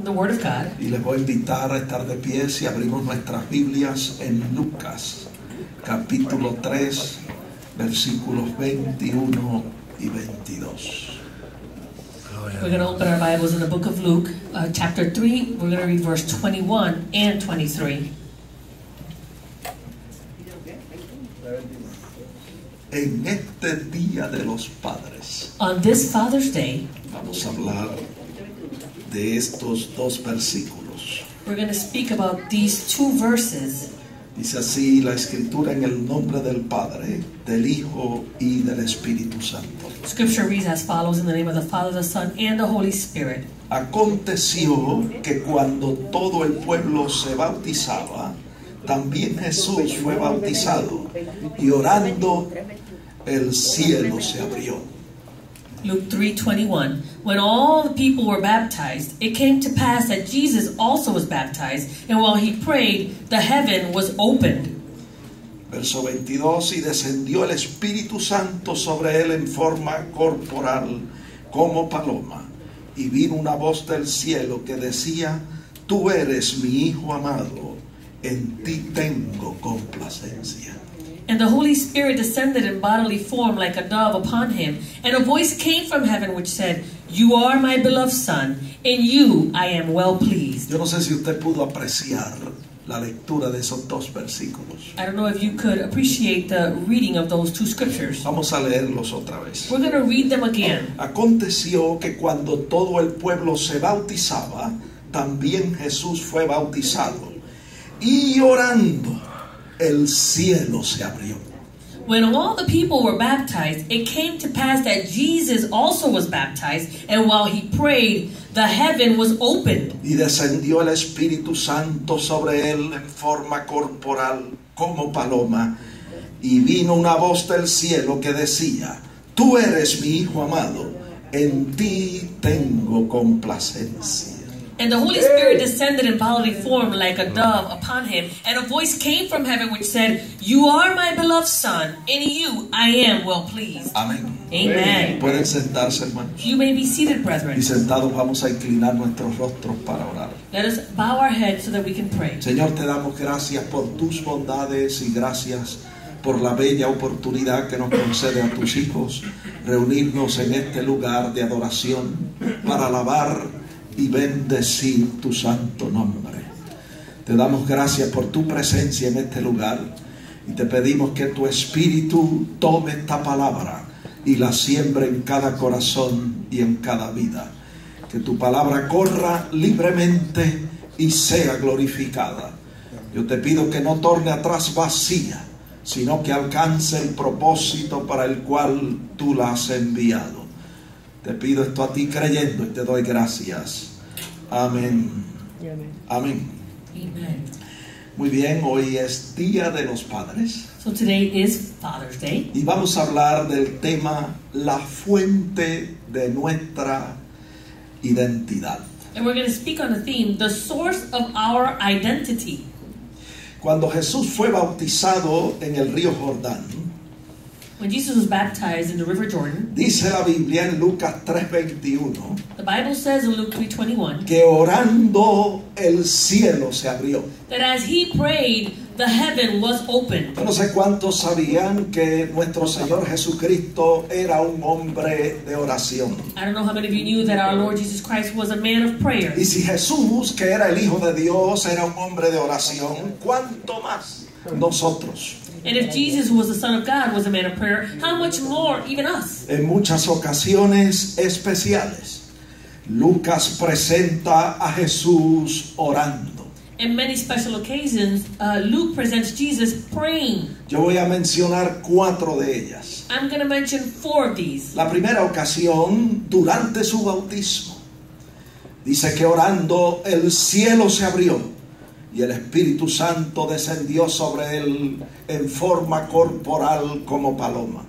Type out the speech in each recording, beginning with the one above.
from the Word of God. Y les voy a invitar a estar de pie si abrimos nuestras Biblias en Lucas, capítulo 3, versículos 21 y 22. We're going to open our Bibles in the book of Luke, chapter 3. We're going to read verse 21 and 23. En este Día de los Padres, On this Father's Day, vamos a hablar de estos dos versículos. we're going to speak about these two verses. Dice así la Escritura: en el nombre del Padre, del Hijo y del Espíritu Santo. Scripture reads as follows: in the name of the Father, the Son, and the Holy Spirit. Aconteció que cuando todo el pueblo se bautizaba, también Jesús fue bautizado, y orando el cielo se abrió. Luke 3:21. When all the people were baptized, it came to pass that Jesus also was baptized, and while he prayed, the heaven was opened. Verso 22: y descendió el Espíritu Santo sobre él en forma corporal como paloma, y vino una voz del cielo que decía: tú eres mi Hijo amado, en ti tengo complacencia. And the Holy Spirit descended in bodily form like a dove upon him, and a voice came from heaven which said, you are my beloved Son, in you I am well pleased. Yo no sé si usted pudo apreciar la lectura de esos dos versículos. I don't know if you could appreciate the reading of those two scriptures. Vamos a leerlos otra vez. We're going to read them again. Aconteció que cuando todo el pueblo se bautizaba, también Jesús fue bautizado, y orando el cielo se abrió. When all the people were baptized, it came to pass that Jesus also was baptized, and while he prayed, the heaven was opened. Y descendió el Espíritu Santo sobre él en forma corporal como paloma, y vino una voz del cielo que decía: tú eres mi Hijo amado, en ti tengo complacencia. And the Holy Spirit descended in bodily form like a dove upon him, and a voice came from heaven which said, you are my beloved Son, in you I am well pleased. Amén. Amen. Pueden sentarse, hermanos. You may be seated, brethren. Y sentados vamos a inclinar nuestros rostros para orar. Let us bow our heads so that we can pray. Señor, te damos gracias por tus bondades y gracias por la bella oportunidad que nos concede a tus hijos reunirnos en este lugar de adoración para alabar y bendecir tu santo nombre. Te damos gracias por tu presencia en este lugar y te pedimos que tu Espíritu tome esta palabra y la siembre en cada corazón y en cada vida. Que tu palabra corra libremente y sea glorificada. Yo te pido que no torne atrás vacía, sino que alcance el propósito para el cual tú la has enviado. Te pido esto a ti creyendo y te doy gracias. Amén. Amén. Amen. Muy bien, hoy es Día de los Padres So today is Father's Day. y vamos a hablar del tema la fuente de nuestra identidad. And we're going to speak on the theme, the source of our identity. Cuando Jesús fue bautizado en el río Jordán, When Jesus was baptized in the River Jordan, dice la Biblia en Lucas 3:21 the Bible says in Luke 3:21 que orando el cielo se abrió. that as he prayed, the heaven was opened. Yo no sé cuántos sabían que nuestro Señor Jesucristo era un hombre de oración. I don't know how many of you knew that our Lord Jesus Christ was a man of prayer. Y si Jesús, que era el Hijo de Dios, era un hombre de oración, ¿cuánto más nosotros? And if Jesus, who was the Son of God, was a man of prayer, how much more even us? En muchas ocasiones especiales, Lucas presenta a Jesús orando. In many special occasions, Luke presents Jesus praying. Yo voy a mencionar 4 de ellas. I'm going to mention 4 of these. La primera ocasión, durante su bautismo, dice que orando el cielo se abrió y el Espíritu Santo descendió sobre él en forma corporal como paloma.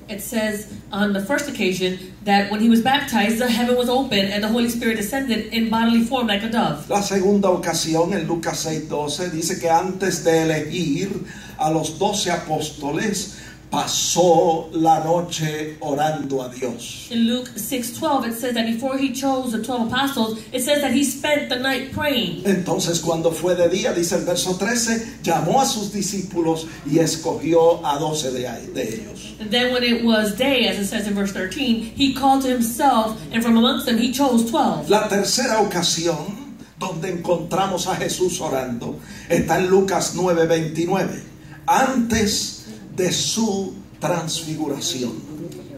It says on the first occasion that when he was baptized, the heaven was open and the Holy Spirit descended in bodily form like a dove. La segunda ocasión, en Lucas 6:12, dice que antes de elegir a los 12 apóstoles, pasó la noche orando a Dios. In Luke 6:12, it says that before he chose the 12 apostles, it says that he spent the night praying. Entonces cuando fue de día, dice el verso 13, llamó a sus discípulos y escogió a 12 de ellos. And then when it was day, as it says in verse 13, he called to himself, and from amongst them he chose 12. La tercera ocasión donde encontramos a Jesús orando está en Lucas 9:29, antes de su transfiguración.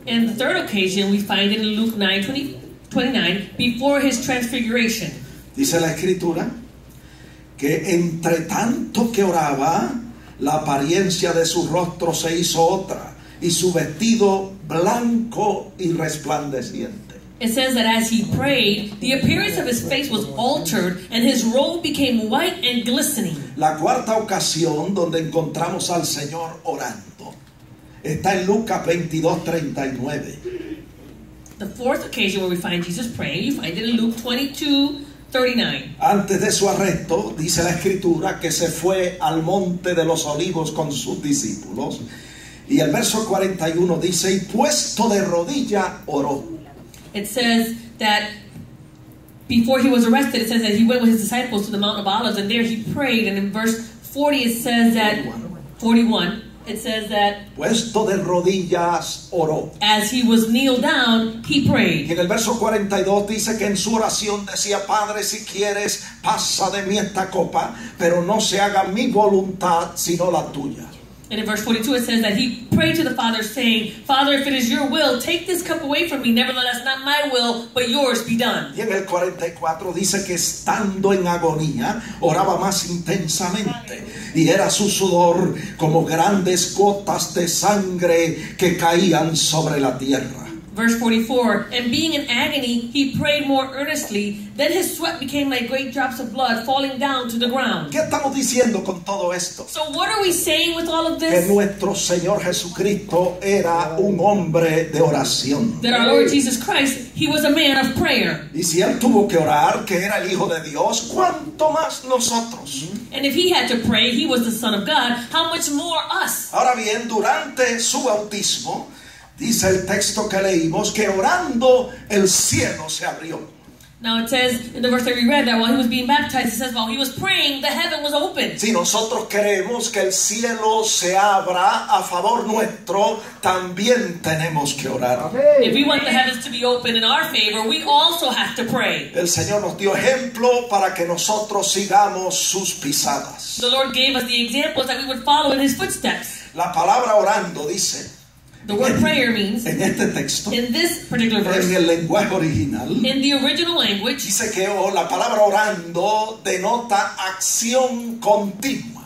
And the third occasion we find it in Luke 9:29, before his transfiguration. Dice la escritura que entre tanto que oraba, la apariencia de su rostro se hizo otra y su vestido blanco y resplandeciente. It says that as he prayed, the appearance of his face was altered and his robe became white and glistening. La cuarta ocasión donde encontramos al Señor orando está en Lucas 22:39. The fourth occasion where we find Jesus praying, you find it in Luke 22:39. Antes de su arresto, dice la escritura que se fue al monte de los olivos con sus discípulos. Y el verso 41 dice, y puesto de rodilla oró. It says that before he was arrested, it says that he went with his disciples to the Mount of Olives, and there he prayed. And in verse 40 it says that 41 it says that Puesto de rodillas oró. as he was kneeled down, he prayed. Y en el verso 42 dice que en su oración decía, Padre, si quieres, pasa de mí esta copa, pero no se haga mi voluntad, sino la tuya. And in verse 42 it says that he prayed to the Father, saying, Father, if it is your will, take this cup away from me. Nevertheless, not my will, but yours be done. Y en el 44 dice que estando en agonía, oraba más intensamente. Y era su sudor como grandes gotas de sangre que caían sobre la tierra. Verse 44, and being in agony, he prayed more earnestly. Then his sweat became like great drops of blood falling down to the ground. ¿Qué estamos diciendo con todo esto? So what are we saying with all of Que this? nuestro Señor Jesucristo era un hombre de oración. That our Lord Jesus Christ, he was a man of prayer. Y si Él tuvo que orar, que era el Hijo de Dios, ¿cuánto más nosotros? And if he had to pray, he was the Son of God, how much more us? Ahora bien, durante su bautismo, dice el texto que leímos, que orando el cielo se abrió. Now it says in the verse that we read that while he was being baptized, it says while he was praying, the heaven was open. Si nosotros queremos que el cielo se abra a favor nuestro, también tenemos que orar. If we want the heavens to be open in our favor, we also have to pray. El Señor nos dio ejemplo para que nosotros sigamos sus pisadas. The Lord gave us the examples that we would follow in his footsteps. La palabra orando dice, The word prayer means, en este texto, in this particular verse, en el lenguaje original, in the original language, dice que la palabra orando denota acción continua.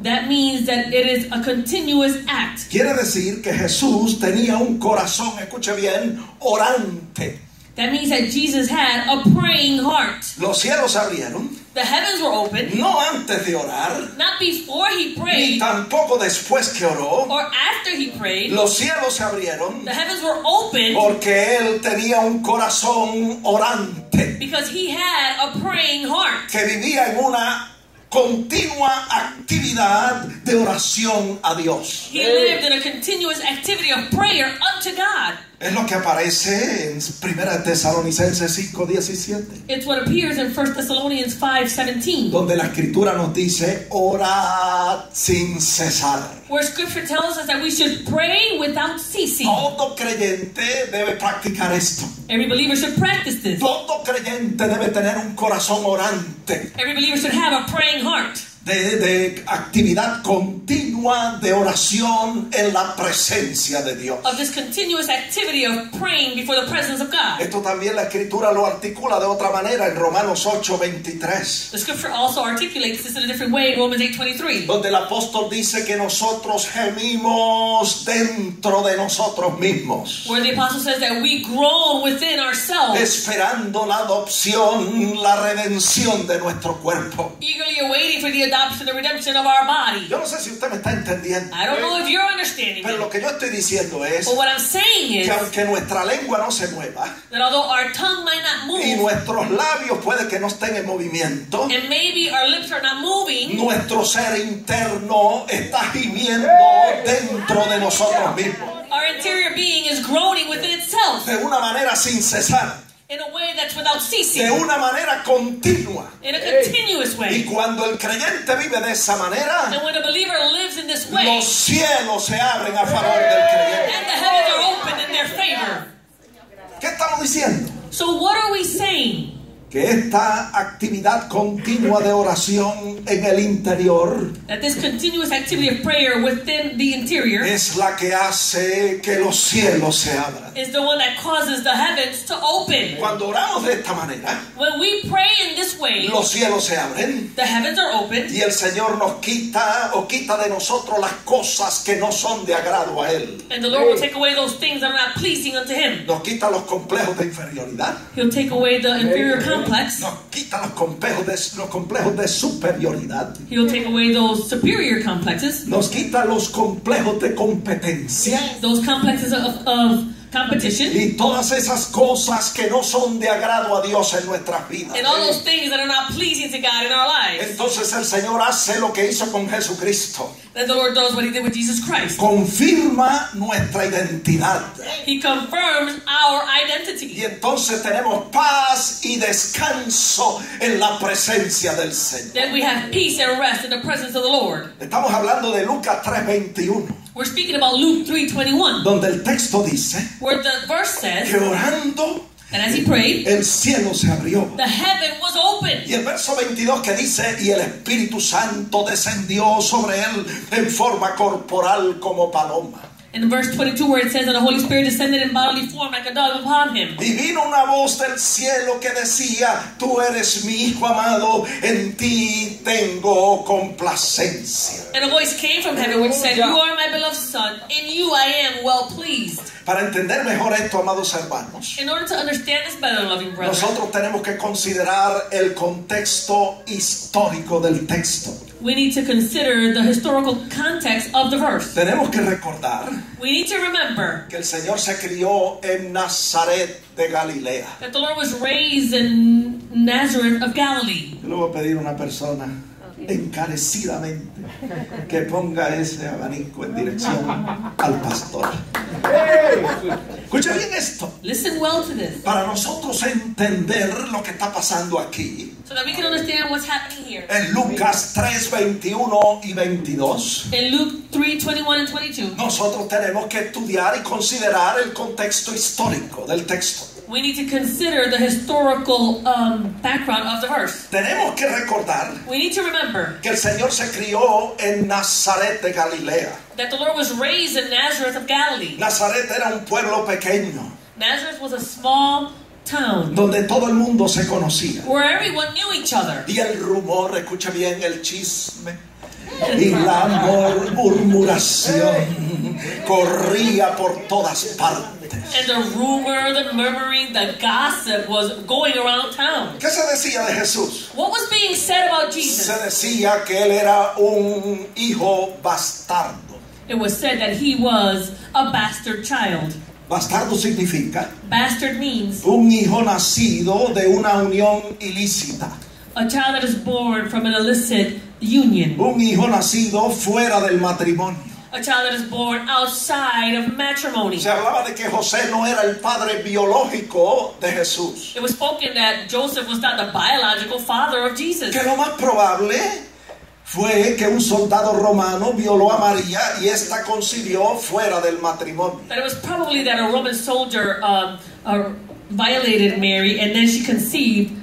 that means that it is a continuous act. Quiere decir que Jesús tenía un corazón, escuche bien, orante. That means that Jesus had a praying heart. Los cielos se abrieron, The heavens were open, no antes de orar, not before he ni prayed tampoco después que oró. or after he prayed. Los cielos se abrieron The heavens were open porque Él tenía un corazón orante, because he had a praying heart. que vivía en una continua actividad de oración a Dios. He lived in a continuous activity of prayer unto God. Es lo que aparece en 1 Tesalonicenses 5:17, It's what appears in 1 Thessalonians 5:17, donde la escritura nos dice, orad sin cesar. where scripture tells us that we should pray without ceasing. Todo creyente debe practicar esto. Every believer should practice this. Todo creyente debe tener un corazón orante, Every believer should have a praying heart. de actividad continua de oración en la presencia de Dios. Of this continuous activity of praying before the presence of God. Esto también la escritura lo articula de otra manera en Romanos 8:23, The scripture also articulates this in a different way in Romans 8:23. donde el apóstol dice que nosotros gemimos dentro de nosotros mismos, Where the apostle says that we groan within ourselves, esperando la adopción, la redención de nuestro cuerpo. eagerly awaiting for the adoption adoption, the redemption of our body. Yo no sé si usted me está entendiendo, I don't know if you're understanding pero me. lo que yo estoy diciendo es But what I'm saying is que aunque nuestra lengua no se mueva that although our tongue might not y move, nuestros labios puede que no estén en movimiento, and maybe our lips are not moving, nuestro ser interno está gimiendo dentro de nosotros mismos our interior being is groaning within itself de una manera sin cesar, in a way that's without ceasing, de una manera continua. in a continuous Y way. cuando el creyente vive de esa manera, And when a believer lives in this way, los cielos se abren a favor del creyente. and the heavens are open in their favor. ¿Qué estamos diciendo? So what are we saying? Que esta actividad continua de oración en el interior That this continuous activity of prayer within the interior es la que hace que los cielos se abran. is the one that causes the heavens to open. Cuando oramos de esta manera, When we pray in this way, los cielos se abren the heavens are open, y el Señor nos quita de nosotros las cosas que no son de agrado a Él. and the Lord will take away those things that are not pleasing unto Him. Nos quita los complejos de inferioridad. He'll take away the inferior complex. Nos quita los complejos de superioridad. He'll take away those superior complexes, Nos quita los complejos de competencia. those complexes of competition, Y todas esas cosas que no son de agrado a Dios en nuestras vidas. and all those things that are not pleasing to God in our lives. Entonces el Señor hace lo que hizo con Jesucristo. Then the Lord does what He did with Jesus Christ. Confirma nuestra identidad. He confirms our Y identity. entonces tenemos paz y descanso en la presencia del Señor. Then we have peace and rest in the presence of the Lord. Estamos hablando de Lucas 3:21, We're speaking about Luke 3:21, donde el texto dice where the verse says que orando that as he prayed, el cielo se abrió. the heaven was open. Y el verso 22 que dice, y el Espíritu Santo descendió sobre él en forma corporal como paloma. In verse 22, where it says that the Holy Spirit descended in bodily form like a dove upon him. Y vino una voz del cielo que decía, tú eres mi hijo amado, en ti tengo complacencia. And a voice came from heaven which said, you are my beloved Son, in you I am well pleased. Para entender mejor esto, amados hermanos, In order to understand this better, loving brethren, nosotros tenemos que considerar el contexto histórico del texto. we need to consider the historical context of the verse. Tenemos que recordar We need to remember que el Señor se crió en Nazaret de Galilea. that the Lord was raised in Nazareth of Galilee. Yo le voy a pedir a una persona encarecidamente que ponga ese abanico en dirección al pastor. Escuche bien esto. Listen well to this, Para nosotros entender lo que está pasando aquí, so that we can understand what's happening here. en Lucas 3, 21 y 22, In Luke 3:21 and 22, nosotros tenemos que estudiar y considerar el contexto histórico del texto. we need to consider the historical background of the verse. Tenemos que recordar We need to remember que el Señor se crió en Nazaret de Galilea. that the Lord was raised in Nazareth of Galilee. Nazaret era un pueblo pequeño Nazareth was a small town donde todo el mundo se conocía. where everyone knew each other. Y el rumor, escucha bien, el chisme y la murmuración corría por todas partes. And the rumor, the murmuring, the gossip was going around town. ¿Qué se decía de Jesús? What was being said about Jesus? Se decía que él era un hijo bastardo. It was said that he was a bastard child. Bastardo significa Bastard means un hijo nacido de una unión ilícita. a child that is born from an illicit union. Un hijo nacido fuera del matrimonio. A child that is born outside of matrimony. Se hablaba de que José no era el padre biológico de Jesús. It was spoken that Joseph was not the biological father of Jesus. Que lo más probable fue que un soldado romano violó a María y ésta concibió fuera del matrimonio. That it was probably that a Roman soldier violated Mary and then she conceived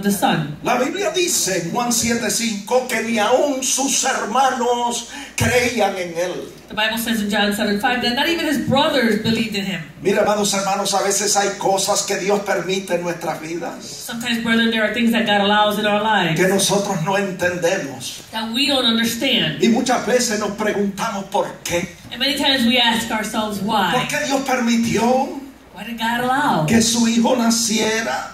the son. La Biblia dice en Juan 7:5 que ni aún sus hermanos creían en él. The Bible says in John 7:5 that not even his brothers believed in him. Mira, amados hermanos, a veces hay cosas que Dios permite en nuestras vidas Sometimes, brethren, there are things that God allows in our lives que nosotros no entendemos. that we don't understand. Y muchas veces nos preguntamos por qué. And many times we ask ourselves ¿Por why. qué Dios permitió Why did God allow que su hijo naciera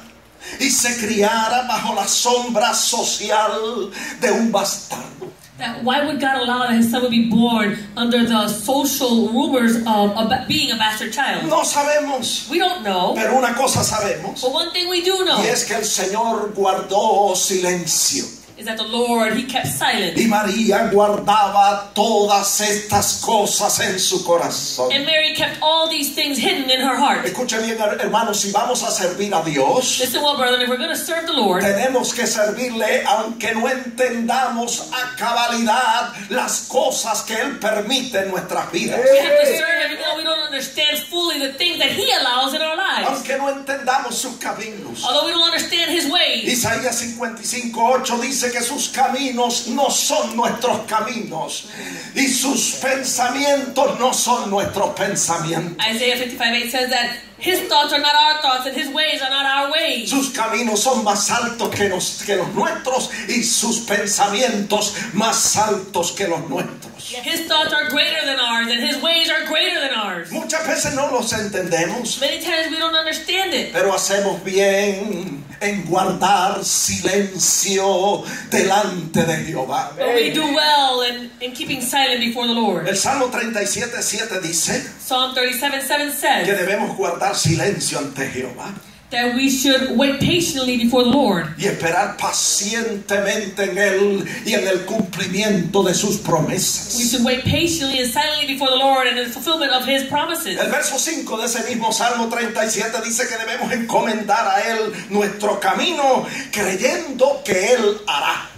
y se criara bajo la sombra social de un bastardo. That why would God allow that his son would be born under the social rumors of being a bastard child? No sabemos, We don't know. pero una cosa sabemos, But one thing we do know y es que el Señor guardó silencio. is that the Lord, he kept silent. Y María guardaba todas estas cosas en su corazón. And Mary kept all these things hidden in her heart. Escuche bien, hermanos, si vamos a servir a Dios, Listen well, brethren, if we're going to serve the Lord, tenemos que servirle aunque no entendamos a cabalidad las cosas que Él permite en nuestras vidas. we have to serve him even though we don't understand fully the things that he allows in our lives. Aunque no entendamos sus caminos. Although we don't understand his ways. Isaías 55:8 dice que sus caminos no son nuestros caminos y sus pensamientos no son nuestros pensamientos. Isaiah 55:8 says that his thoughts are not our thoughts and his ways are not our ways. Sus caminos son más altos que los nuestros y sus pensamientos más altos que los nuestros. His thoughts are greater than ours and his ways are greater than ours. Muchas veces no los entendemos, Many times we don't understand it. pero hacemos bien en guardar silencio delante de Jehová. But we do well in keeping silent before the Lord. El Salmo 37:7 dice Psalm 37:7 que says debemos guardar silencio ante Jehová that we should wait patiently before the Lord y esperar pacientemente en Él y en el cumplimiento de sus we promesas. should wait patiently and silently before the Lord and in the fulfillment of his promises. El verso 5 de ese mismo Salmo 37 dice que debemos encomendar a Él nuestro camino creyendo que Él hará.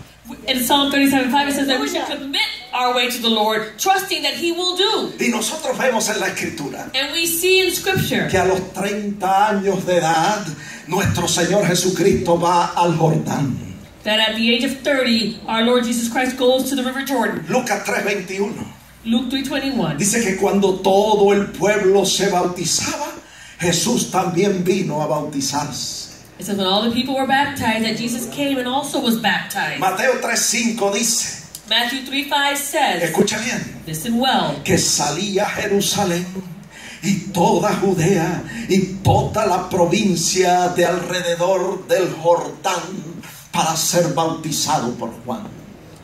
In Psalm 37:5 it says that we should commit our way to the Lord, trusting that he will do. Y nosotros vemos en la Escritura And we see in Scripture que a los 30 años de edad nuestro Señor Jesucristo va al Jordán. that at the age of 30, our Lord Jesus Christ goes to the River Jordan. Lucas 3:21 Luke 3:21. dice que cuando todo el pueblo se bautizaba, Jesús también vino a bautizarse. It says when all the people were baptized, that Jesus came and also was baptized. Mateo 3:5 dice, Matthew 3:5 says, escucha bien, listen well, que salía a Jerusalén y toda Judea y toda la provincia de alrededor del Jordán para ser bautizado por Juan.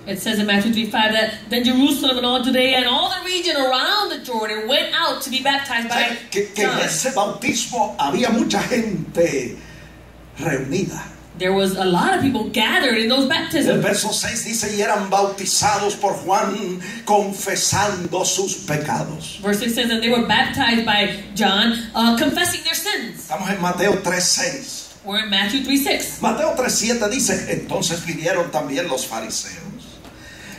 it says in Matthew 3:5 that then Jerusalem and all Judea and all the region around the Jordan went out to be baptized O sea, by que en John. ese bautismo había mucha gente reunida. There was a lot of people gathered in those El baptisms. verso 6 dice, y eran bautizados por Juan confesando sus pecados. Verse 6 says that they were baptized by John, confessing their sins. Estamos en Mateo 3:6. We're in Matthew 3:6. Mateo 3:7 dice, entonces vinieron también los fariseos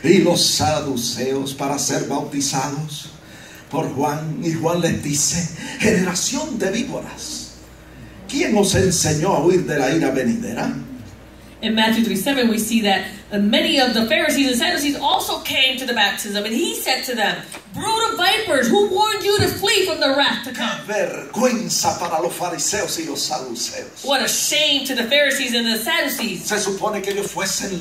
y los saduceos para ser bautizados por Juan. Y Juan les dice, generación de víboras, ¿quién os enseñó a huir de la ira venidera? In Matthew 3:7, we see that many of the Pharisees and Sadducees also came to the baptism, and he said to them, brood of vipers, who warned you to flee from the wrath to come? Vergüenza para los fariseos y los saduceos. What a shame to the Pharisees and the Sadducees. Se supone que ellos fuesen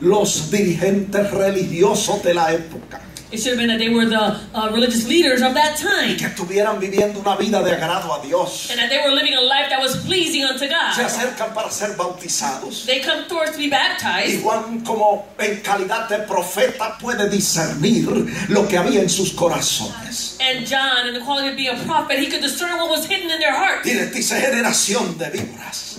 los dirigentes religiosos de la época, It should have been that they were the religious leaders of that time, que estuvieran viviendo una vida de agrado a Dios. and that they were living a life that was pleasing unto Se God. acercan para ser bautizados. They come towards to be Y baptized, Juan, como en calidad de profeta, puede discernir lo que había en sus corazones. and John, in the quality of being a prophet, he could discern what was hidden in their hearts. Y les dice, generación de víboras,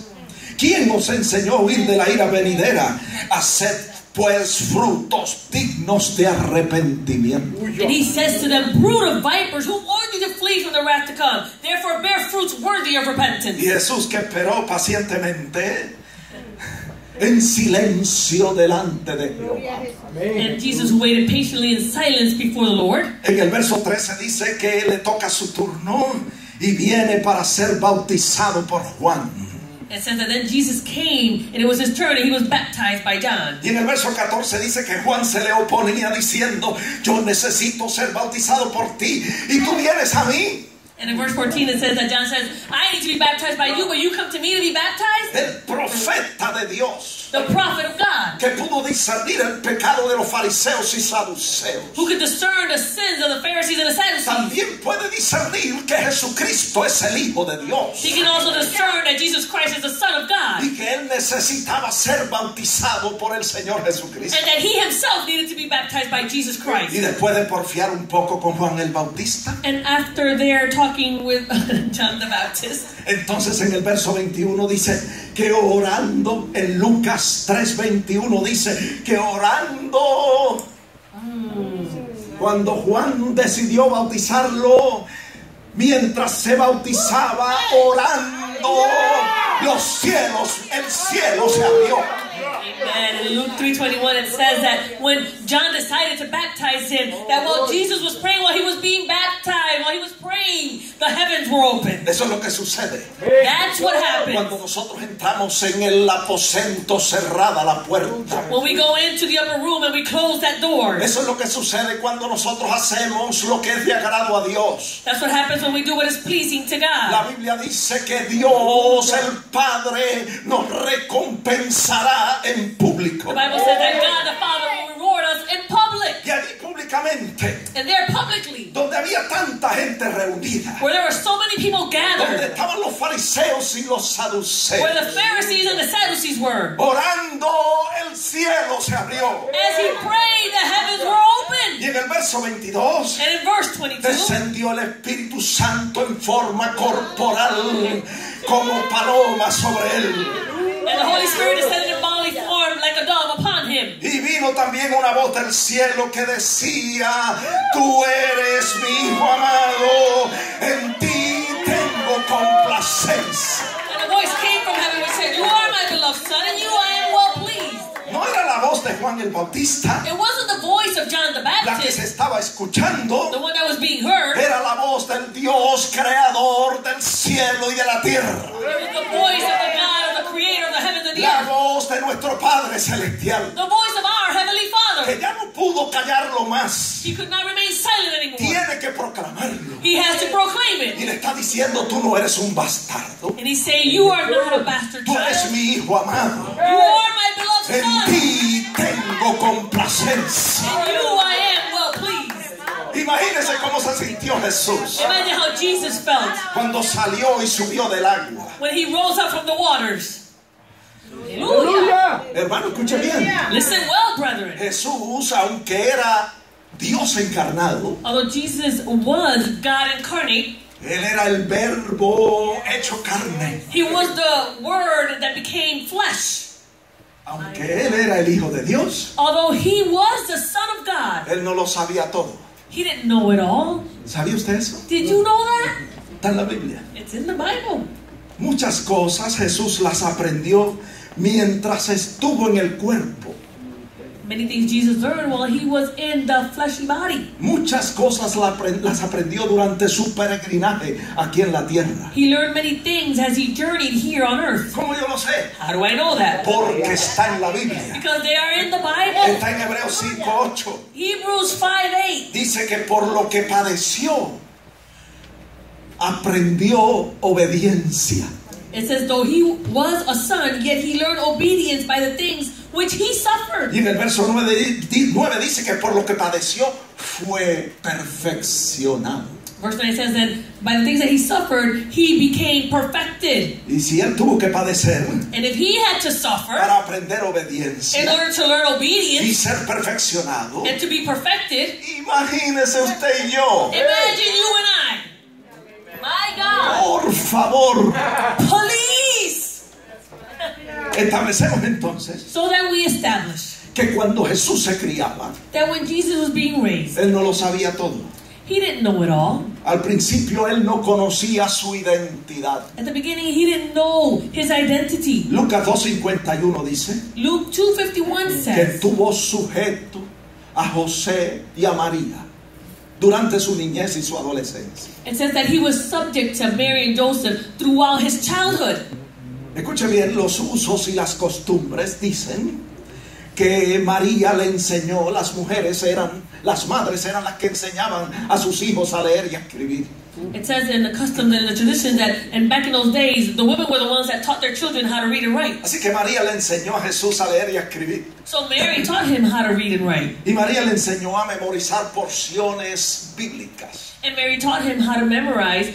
¿quién os enseñó a huir de la ira venidera? Haced pues frutos dignos de arrepentimiento. And he says to them, brood of vipers, who warned you to flee from the wrath to come? Therefore bear fruits worthy of repentance. Y Jesús, que esperó pacientemente en silencio delante de Jehová. And Jesus, who waited patiently in silence before the Lord. En el verso 13 dice que le toca su turno y viene para ser bautizado por Juan. It says that then Jesus came, and it was his turn, and he was baptized by John. Y en el verso 14 dice que Juan se le oponía diciendo, yo necesito ser bautizado por ti y tú vienes a mí. And in verse 14 it says that John says, I need to be baptized by you, but you come to me to be baptized? El profeta de Dios the prophet of God, que pudo discernir el pecado de los fariseos y saduceos, who could discern the sins of the Pharisees and the Sadducees. también puede discernir que Jesucristo es el Hijo de Dios He can also discern that Jesus Christ is the Son of God, y que Él necesitaba ser bautizado por el Señor Jesucristo. and that he himself needed to be baptized by Jesus Christ. Y después de porfiar un poco con Juan el Bautista, And after they're talking with John the Baptist, entonces en el verso 21 dice que orando, en Lucas 3:21 dice que orando, cuando Juan decidió bautizarlo, mientras se bautizaba orando, el cielo se abrió. and in Luke 3:21 it says that when John decided to baptize him, that while Jesus was praying, while he was being baptized, while he was praying, the heavens were open. Eso es lo que sucede That's what cuando happens nosotros entramos en el aposento, cerrada la puerta. when we go into the upper room and we close that door. Eso es lo que sucede cuando nosotros hacemos lo que es de agrado a Dios. That's what happens when we do what is pleasing to La God. Biblia dice que Dios, el Padre, nos recompensará en público. The Bible says that God the Father will reward us in public, Y allí públicamente, and there publicly, donde había tanta gente reunida, where there were so many people donde gathered, estaban los fariseos y los where saduceos, the Pharisees and the Sadducees were. orando, el cielo se abrió. As he prayed, the heavens were open. Y en el verso 22 And in verse 22, descendió el Espíritu Santo en forma corporal como paloma sobre él. and the Holy Spirit descended in bodily form like a dove upon him. Y vino también una voz del cielo que decía: tú eres mi Hijo amado, en ti tengo complacencia. And a voice came from heaven which said, "You are my beloved Son, and you I am well pleased." No era la voz de Juan el Bautista It wasn't the voice of John the la que se Baptist, estaba escuchando, the one that was being heard. era la voz del Dios creador del cielo y de la tierra, It was the voice of the God, of the Creator of the heavens and the la earth, voz de nuestro Padre celestial, the voice of our Heavenly Father. que ya no pudo callarlo más, He could not remain silent anymore. tiene que proclamarlo. He has to proclaim Y it. le está diciendo: tú no eres un bastardo, And he's saying, "You are not a bastard tú eres child. mi Hijo amado, You are my beloved en Son, ti tengo complacencia. and you I am well pleased." Imagínese cómo se sintió Jesús Imagine how Jesus felt cuando salió y subió del agua. when he rose up from the waters. Hallelujah. Hermano, escuche bien. Listen well, brethren. Jesús, aunque era Dios encarnado, Although Jesus was God incarnate, Él era el verbo hecho carne. he was the Word that became flesh. Aunque Él era el Hijo de Dios, Although he was the Son of God, Él no lo sabía todo. he didn't know it all. ¿Sabía usted eso? Did you know that? Está en la Biblia. It's in the Bible. Muchas cosas Jesús las aprendió mientras estuvo en el cuerpo. Many things Jesus learned while he was in the fleshy body. Muchas cosas las aprendió durante su peregrinaje aquí en la tierra. He learned many things as he journeyed here on earth. ¿Cómo yo lo sé? How do I know that? Porque está en la Biblia. Because they are in the Bible. Está en Hebreos 5:8. Hebrews 5:8. Dice que por lo que padeció, aprendió obediencia. It says, though he was a son, yet he learned obedience by the things which he suffered. Y en el verso 9 dice que por lo que padeció fue perfeccionado. Verse 9 says that by the things that he suffered, he became perfected. Y si él tuvo que padecer And if he had to suffer para aprender in obediencia order to learn y obedience ser perfeccionado, and to be perfected, imagínese usted y yo. imagine you and I. My God. Por favor, Police. establecemos entonces So that we establish que cuando Jesús se criaba, that when Jesus was being raised, él no lo sabía todo. he didn't know it all. Al principio él no conocía su identidad. At the beginning, he didn't know his identity. Lucas 2:51 dice Luke 2:51 que says tuvo sujeto a José y a María durante su niñez y su adolescencia. it says that he was subject to Mary and Joseph throughout his childhood. Escuche bien, los usos y las costumbres dicen que María le enseñó, las madres eran las que enseñaban a sus hijos a leer y a escribir. It says in the customs and the traditions that, and back in those days, the women were the ones that taught their children how to read and write. Así que María le enseñó a Jesús a leer y a escribir. So Mary taught him how to read and write. Y María le enseñó a memorizar porciones bíblicas. And Mary taught him how to memorize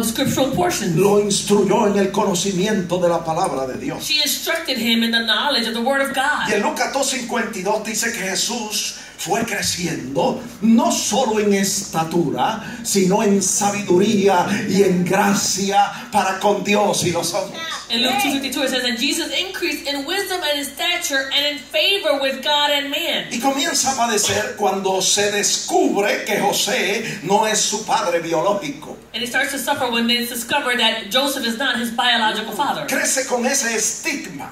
scriptural portions. Lo instruyó en el conocimiento de la palabra de Dios. She instructed him in the knowledge of the Word of God. Y en Lucas 2:52 dice que Jesús fue creciendo no solo en estatura, sino en sabiduría y en gracia para con Dios y los hombres. In Luke 2:52 it says that Jesus increased in wisdom and in stature and in favor with God and man. Y comienza a padecer cuando se descubre que José no es su padre biológico. And he starts to suffer when it's discovered that Joseph is not his biological father. Crece con ese estigma,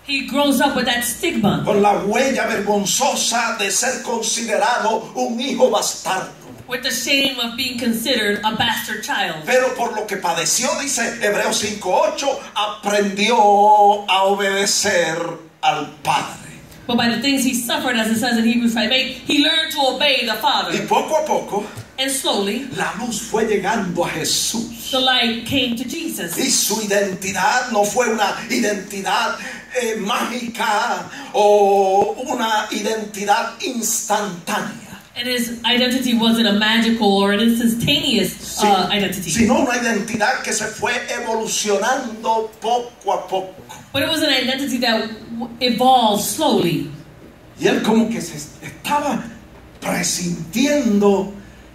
He grows up with that stigma, con la huella vergonzosa de ser considerado un hijo bastardo. with the shame of being considered a bastard child. Pero por lo que padeció, dice Hebreos 5:8, aprendió a obedecer al Padre. But by the things he suffered, as it says in Hebrews 5:8, he learned to obey the Y Father. poco a poco, And slowly, la luz fue llegando a Jesús. the light came to Jesus. Y su identidad no fue una identidad mágica o una identidad instantánea, And his identity wasn't a magical or an instantaneous identity. sino una identidad que se fue evolucionando poco a poco. But it was an identity that evolved slowly. Y él como que se estaba presintiendo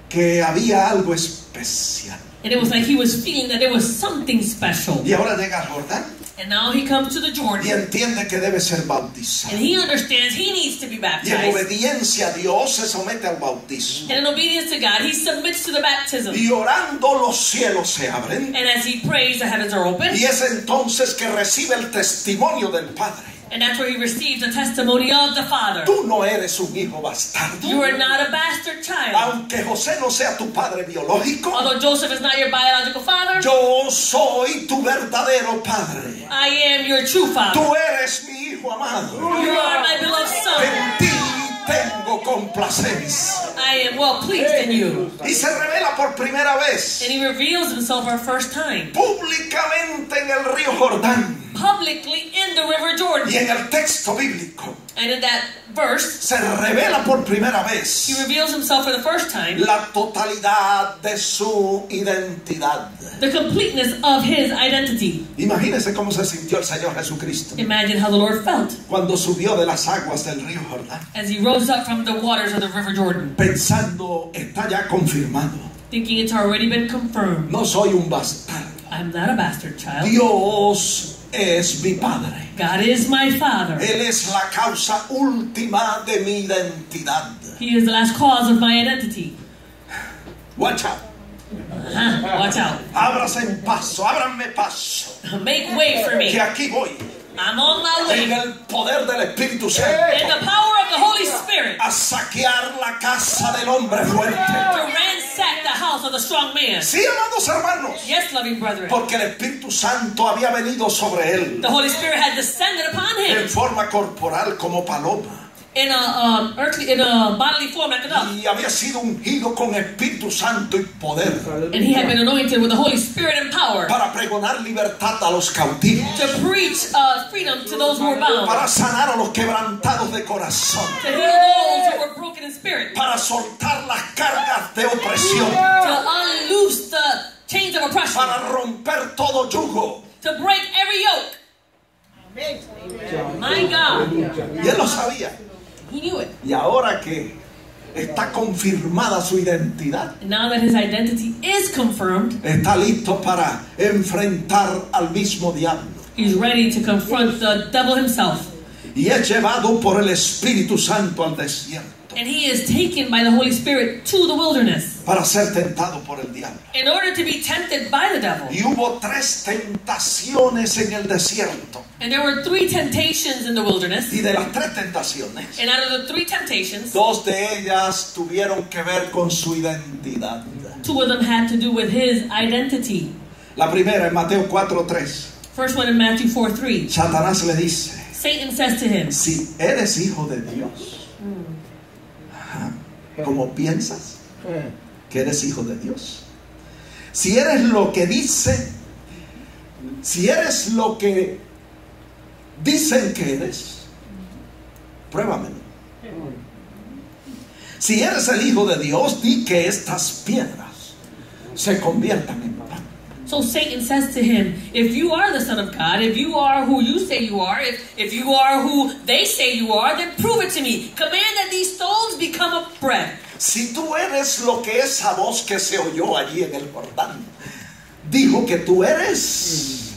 que había algo especial. And it was like he was feeling that there was something special. Y ahora llega al Jordán And now he comes to the y Jordan. entiende que debe ser bautizado. And he understands he needs to be Y en baptized. obediencia a Dios se somete al bautismo. And in obedience to God, he submits to the baptism. Y orando los cielos se abren. And as he prays, the heavens are open. Y es entonces que recibe el testimonio del Padre. And that's where he receives the testimony of the Father. Tú no eres un hijo bastardo. You are not a bastard child. Aunque José no sea tu padre biológico, Although Joseph is not your biological father, yo soy tu verdadero padre. I am your true father. Tú eres mi hijo amado. You are my beloved son. En ti tengo complacencia. I am well pleased in you. Y se revela por primera vez And he reveals himself for the first time, públicamente en el río Jordán. publicly in the river Jordan. Y en el texto bíblico And in that verse, se revela por primera he vez reveals himself for the first time, la totalidad de su identidad. the completeness of his identity. Imagínense cómo se sintió el Señor Jesucristo Imagine how the Lord felt cuando subió de las aguas del río Jordán, as he rose up from the waters of the river Jordan, pensando, está ya confirmado, thinking it's already been confirmed. no soy un bastardo, I'm not a bastard child. Dios es mi Padre. God is my Father. Él es la causa última de mi identidad. He is the last cause of my identity. Watch out. Watch out. Ábrase paso, ábranme paso, Make way for me. que aquí voy, I'm on my en way. el poder del Espíritu Santo, In the power of the Holy Spirit, a saquear la casa del hombre fuerte. to ransack the house of the strong man. Sí, amados hermanos, Yes, loving brethren. porque el Espíritu Santo había venido sobre él The Holy Spirit had descended upon him en forma corporal como paloma in a bodily form like a dove. y había sido ungido con Espíritu Santo y poder And he had been anointed with the Holy Spirit and power para pregonar libertad a los cautivos, to preach freedom to those who were bound, para sanar a los quebrantados de corazón, to heal those who were broken in spirit, para soltar las cargas de opresión, to unloose the chains of oppression, para romper todo yugo. to break every yoke. My God, Y él lo sabía. he knew it. Y ahora que está confirmada su identidad, And now that his identity is confirmed, está listo para enfrentar al mismo diablo. he's ready to confront the devil himself. Y es llevado por el Espíritu Santo al desierto And he is taken by the Holy Spirit to the wilderness para ser tentado por el diablo. in order to be tempted by the devil. Y hubo 3 tentaciones en el desierto. And there were 3 temptations in the wilderness. Y de las 3 tentaciones, And out of the 3 temptations, 2 de ellas tuvieron que ver con su identidad. 2 of them had to do with his identity. La primera en Mateo 4:3. First one in Matthew 4:3. Satanás le dice, Satan says to him, si eres hijo de Dios, ¿cómo piensas que eres hijo de Dios? Si eres lo que dice, si eres lo que dicen que eres, pruébamelo. Si eres el Hijo de Dios, di que estas piedras se conviertan en pan. So Satan says to him, if you are the Son of God, if you are who you say you are, if you are who they say you are, then prove it to me. Command that these stones become a bread. Si tú eres lo que esa voz que se oyó allí en el Jordán dijo que tú eres,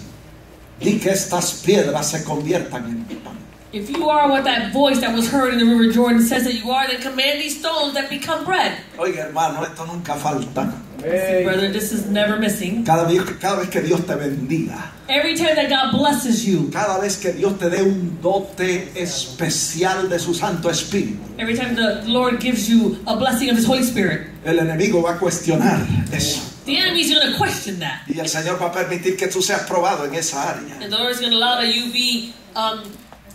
di que estas piedras se conviertan en pan. If you are what that voice that was heard in the river Jordan says that you are, then command these stones that become bread. Oiga, hermano, esto nunca falta. See, brother, this is never missing. Cada vez que Dios te bendiga, Every time that God blesses you, cada vez que Dios te dé un dote especial de su Santo Espíritu, every time the Lord gives you a blessing of His Holy Spirit, el enemigo va a cuestionar eso. the enemy's going to question that. Y el Señor va a permitir que tú seas probado en esa área. And the Lord is going to allow that you be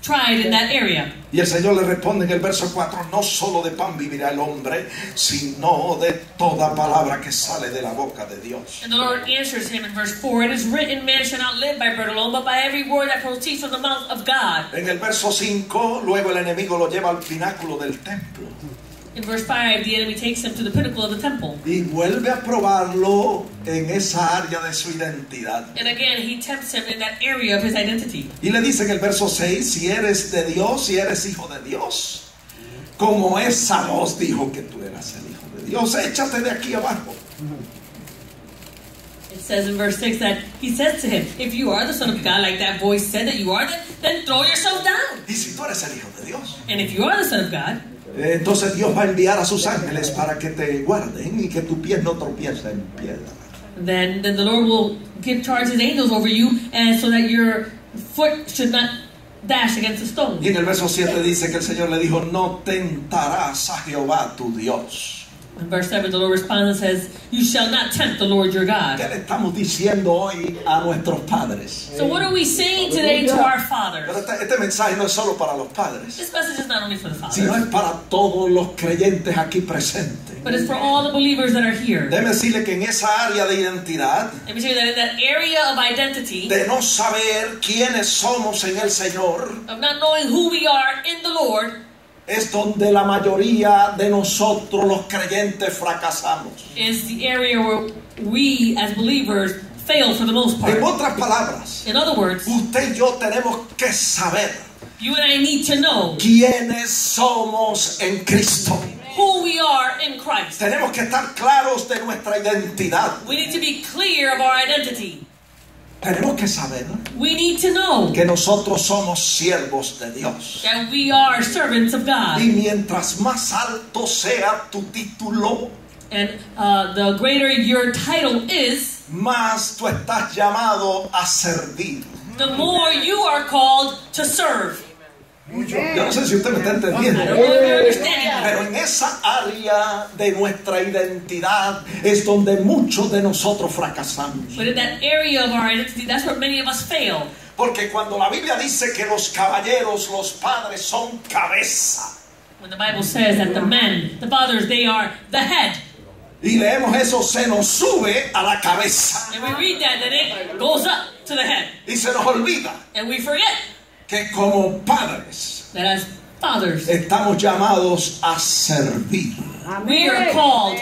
tried in that area. Y el Señor le responde en el verso 4, no solo de pan vivirá el hombre, sino de toda palabra que sale de la boca de Dios. And the Lord answers him in verse 4, it is written, man shall not live by bread alone, but by every word that proceeds from the mouth of God. En el verso 5, luego el enemigo lo lleva al pináculo del templo. In verse 5, the enemy takes him to the pinnacle of the temple. Y vuelve a probarlo en esa área de su identidad. And again, he tempts him in that area of his identity. Y le dice en el verso 6, si eres de Dios, si eres hijo de Dios, como esa voz dijo que tú eras el hijo de Dios, échate de aquí abajo. It says in verse 6 that he says to him, if you are the Son of God, like that voice said that you are, then throw yourself down. Y si tú eres el hijo de Dios, And if you are the Son of God, entonces Dios va a enviar a sus ángeles para que te guarden y que tu pie no tropiece en piedra. then the Lord will give charge His angels over you, and so that your foot should not dash against a stone. Y en el verso 7 dice que el Señor le dijo, no tentarás a Jehová tu Dios. In verse 7, the Lord responds and says, you shall not tempt the Lord your God. ¿Qué le estamos diciendo hoy a nuestros padres? So what are we saying today to our fathers? Pero este mensaje no es solo para los padres, This message is not only for the sino fathers, es para todos los creyentes aquí presentes. but it's for all the believers that are here. Déjeme decirle que en esa área de identidad, Let me tell you that in that area of identity, de no saber quiénes somos en el Señor, of not knowing who we are in the Lord, es donde la mayoría de nosotros los creyentes fracasamos. is the area where we as believers fail for the most part. En otras palabras, In other words, usted y yo tenemos que saber you and I need to know quiénes somos en Cristo. who we are in Christ. Tenemos que estar claros de nuestra identidad. We need to be clear of our identity. Tenemos que saber We need to know que nosotros somos siervos de Dios. that we are servants of God. Y mientras más alto sea tu título, And the greater your title is, más tú estás llamado a servir. the more you are called to serve. Yo no sé si usted me está entendiendo. I don't know if you're understanding that. Pero en esa área de nuestra identidad es donde muchos de nosotros fracasamos. But in that area of our identity, that's where many of us fail. Porque cuando la Biblia dice que los caballeros, los padres son cabeza, When the Bible says that the men, the fathers, they are the head. y leemos eso, se nos sube a la cabeza. And we read that, then it goes up to the head. Y se nos olvida And we forget que como padres that as fathers, estamos llamados a servir. we are called